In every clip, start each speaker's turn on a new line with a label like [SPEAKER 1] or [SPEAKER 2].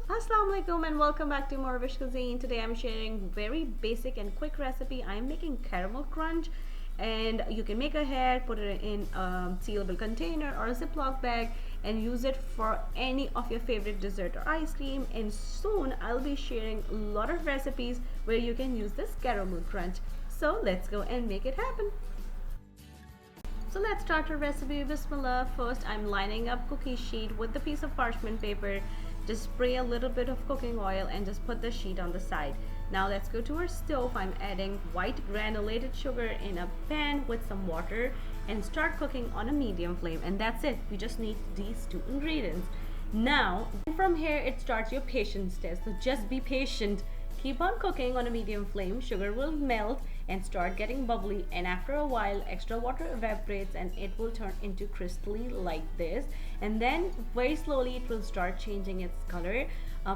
[SPEAKER 1] Assalamu alaikum and welcome back to morEwish cuisine. Today I'm sharing very basic and quick recipe. I'm making caramel crunch, and you can make a hair, put it in a sealable container or a Ziploc bag and use it for any of your favorite dessert or ice cream. And soon I'll be sharing a lot of recipes where you can use this caramel crunch. So let's go and make it happen. So let's start our recipe. Bismillah. First, I'm lining up cookie sheet with the piece of parchment paper. Just spray a little bit of cooking oil and just put the sheet on the side. Now let's go to our stove. I'm adding white granulated sugar in a pan with some water and start cooking on a medium flame. And that's it. We just need these two ingredients. Now, from here it starts your patience test. So just be patient. Keep on cooking on a medium flame. Sugar will melt and start getting bubbly, and after a while extra water evaporates and it will turn into crystally like this, and then very slowly it will start changing its color.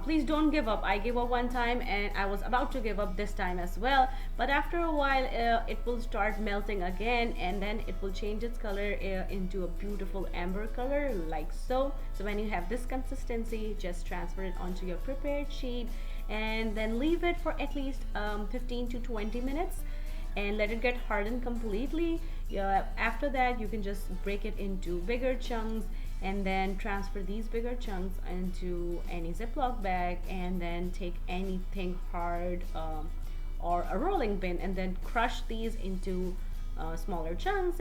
[SPEAKER 1] Please don't give up. I gave up one time and I was about to give up this time as well, but after a while it will start melting again, and then it will change its color into a beautiful amber color like so. So when you have this consistency, just transfer it onto your prepared sheet and then leave it for at least 15 to 20 minutes and let it get hardened completely. After that you can just break it into bigger chunks and then transfer these bigger chunks into any Ziploc bag, and then take anything hard or a rolling pin and then crush these into smaller chunks.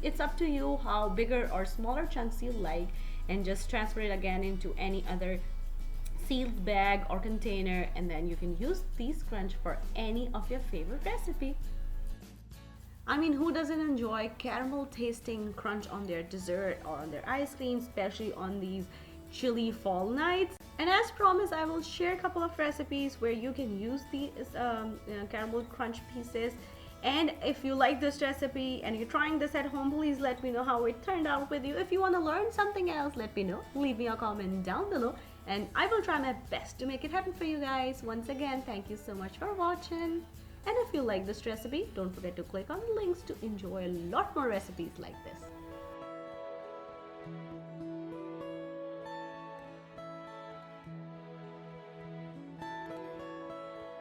[SPEAKER 1] It's up to you how bigger or smaller chunks you like, and just transfer it again into any other sealed bag or container, and then you can use these crunch for any of your favorite recipe. I mean, who doesn't enjoy caramel tasting crunch on their dessert or on their ice cream, especially on these chilly fall nights? And as promised, I will share a couple of recipes where you can use these caramel crunch pieces. And if you like this recipe and you're trying this at home, please let me know how it turned out with you. If you want to learn something else, let me know. Leave me a comment down below and I will try my best to make it happen for you guys. Once again, thank you so much for watching. And if you like this recipe, don't forget to click on the links to enjoy a lot more recipes like this.